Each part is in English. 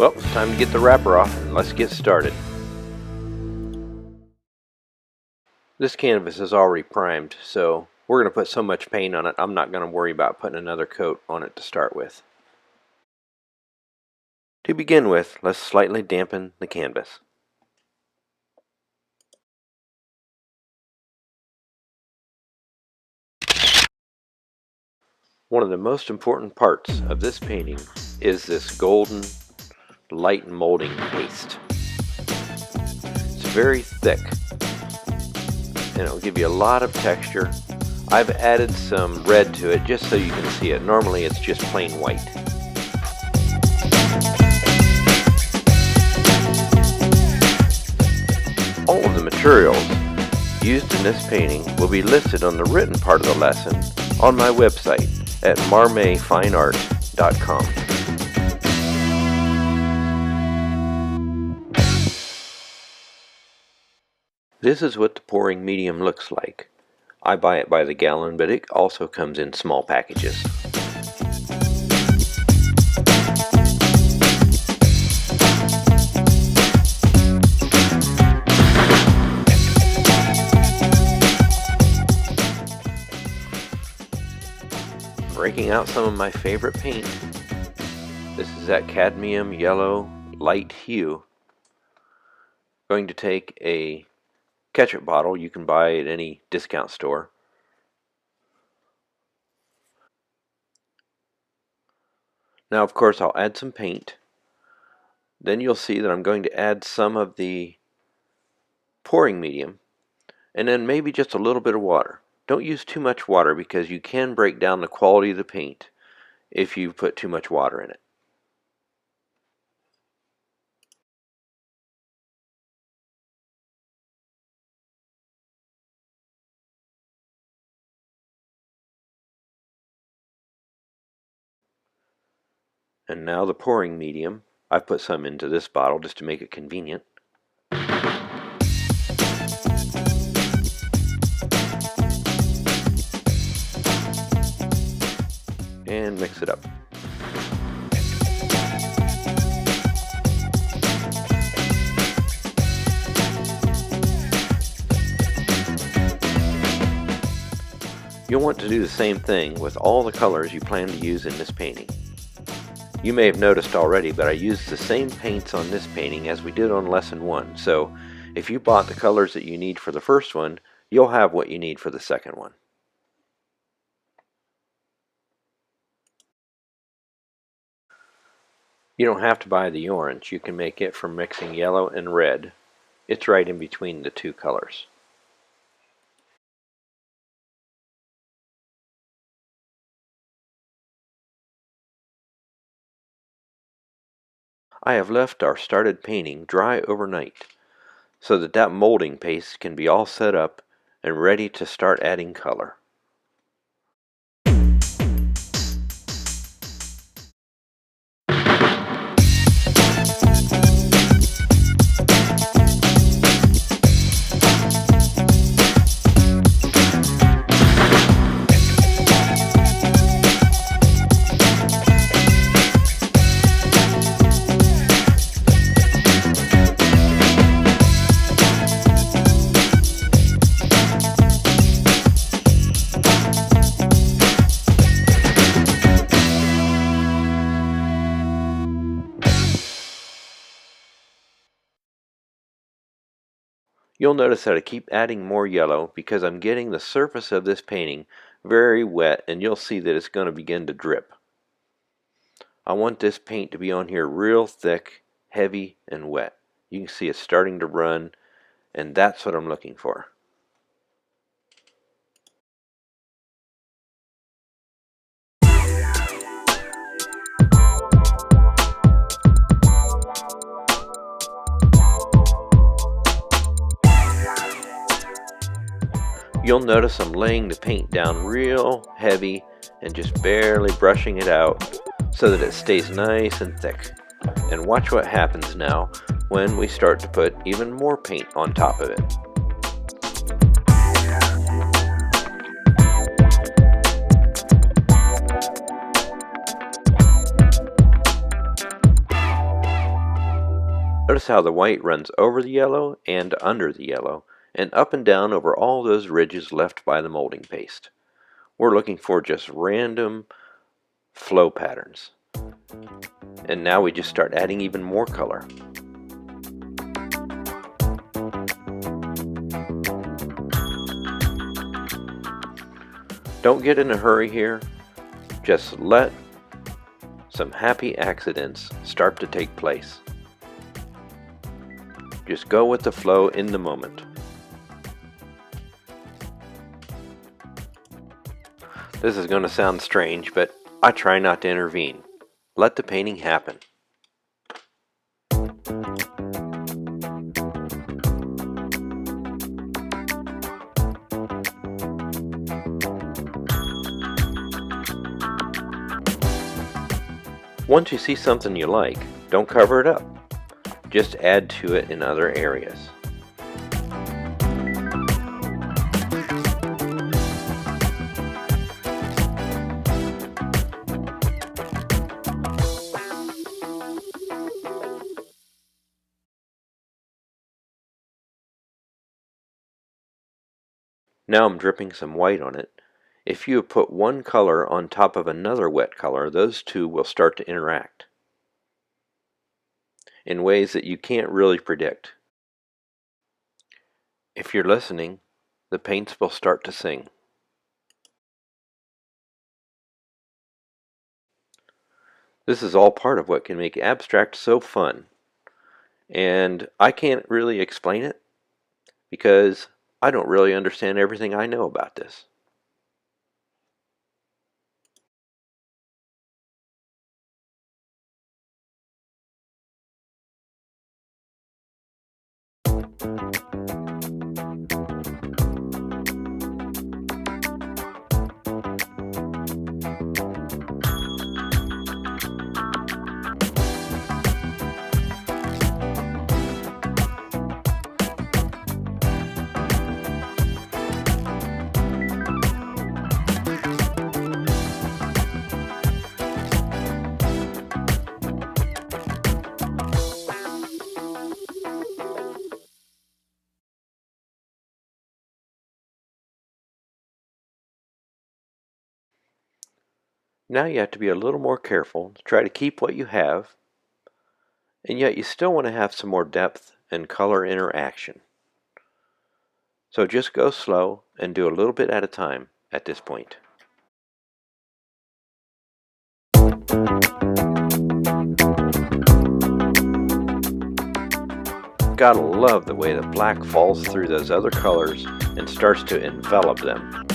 Well, it's time to get the wrapper off and let's get started. This canvas is already primed, so we're going to put so much paint on it, I'm not going to worry about putting another coat on it to start with. To begin with, let's slightly dampen the canvas. One of the most important parts of this painting is this golden light molding paste. It's very thick and it will give you a lot of texture. I've added some red to it just so you can see it. Normally it's just plain white. All of the materials used in this painting will be listed on the written part of the lesson on my website at marmayfineart.com. This is what the pouring medium looks like. I buy it by the gallon, but it also comes in small packages. Breaking out some of my favorite paint. This is that cadmium yellow light hue. Going to take a ketchup bottle you can buy at any discount store. Now of course I'll add some paint. Then you'll see that I'm going to add some of the pouring medium and then maybe just a little bit of water. Don't use too much water because you can break down the quality of the paint if you put too much water in it. And now the pouring medium. I've put some into this bottle just to make it convenient. And mix it up. You'll want to do the same thing with all the colors you plan to use in this painting. You may have noticed already, but I used the same paints on this painting as we did on lesson 1, so if you bought the colors that you need for the first one, you'll have what you need for the second one. You don't have to buy the orange. You can make it from mixing yellow and red. It's right in between the two colors. I have left our started painting dry overnight so that molding paste can be all set up and ready to start adding color. You'll notice that I keep adding more yellow because I'm getting the surface of this painting very wet, and you'll see that it's going to begin to drip. I want this paint to be on here real thick, heavy, and wet. You can see it's starting to run, and that's what I'm looking for. You'll notice I'm laying the paint down real heavy and just barely brushing it out so that it stays nice and thick. And watch what happens now when we start to put even more paint on top of it. Notice how the white runs over the yellow and under the yellow, and up and down over all those ridges left by the molding paste. We're looking for just random flow patterns. And now we just start adding even more color. Don't get in a hurry here. Just let some happy accidents start to take place. Just go with the flow in the moment. This is going to sound strange, but I try not to intervene. Let the painting happen. Once you see something you like, don't cover it up. Just add to it in other areas. Now I'm dripping some white on it. If you put one color on top of another wet color, those two will start to interact in ways that you can't really predict. If you're listening, the paints will start to sing. This is all part of what can make abstract so fun. And I can't really explain it because I don't really understand everything I know about this. Now you have to be a little more careful to try to keep what you have, and yet you still want to have some more depth and color interaction. So just go slow and do a little bit at a time at this point. Gotta love the way the black falls through those other colors and starts to envelop them.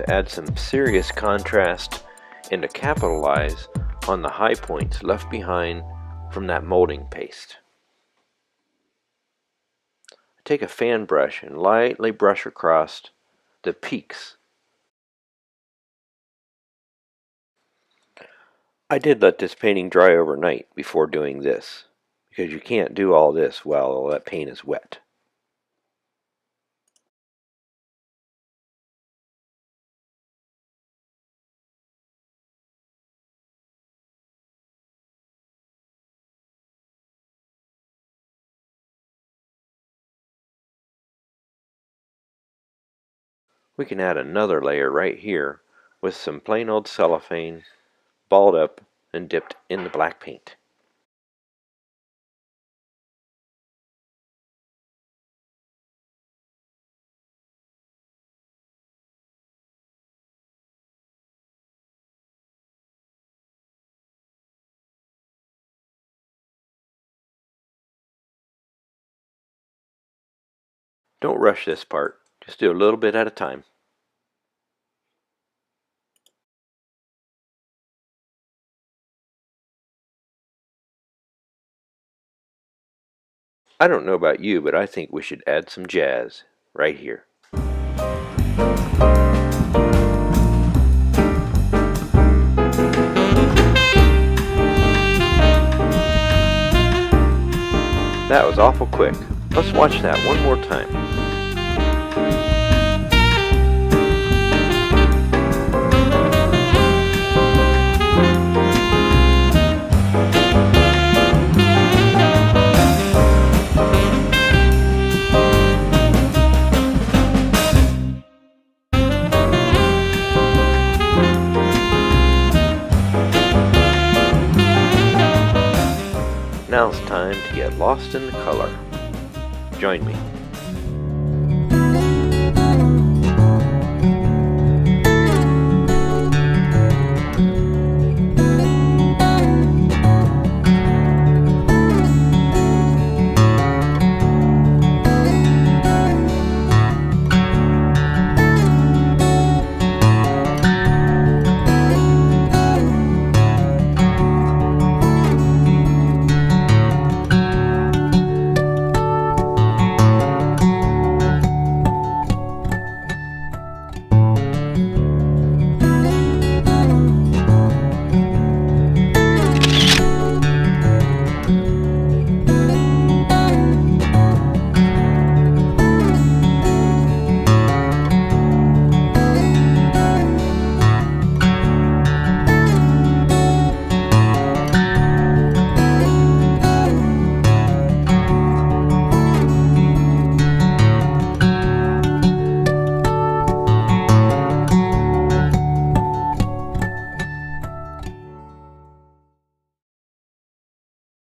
to add some serious contrast and to capitalize on the high points left behind from that molding paste. Take a fan brush and lightly brush across the peaks. I did let this painting dry overnight before doing this, because you can't do all this while all that paint is wet. We can add another layer right here with some plain old cellophane, balled up and dipped in the black paint. Don't rush this part, just do a little bit at a time. I don't know about you, but I think we should add some jazz right here. That was awful quick. Let's watch that one more time. Now it's time to get lost in the color. Join me.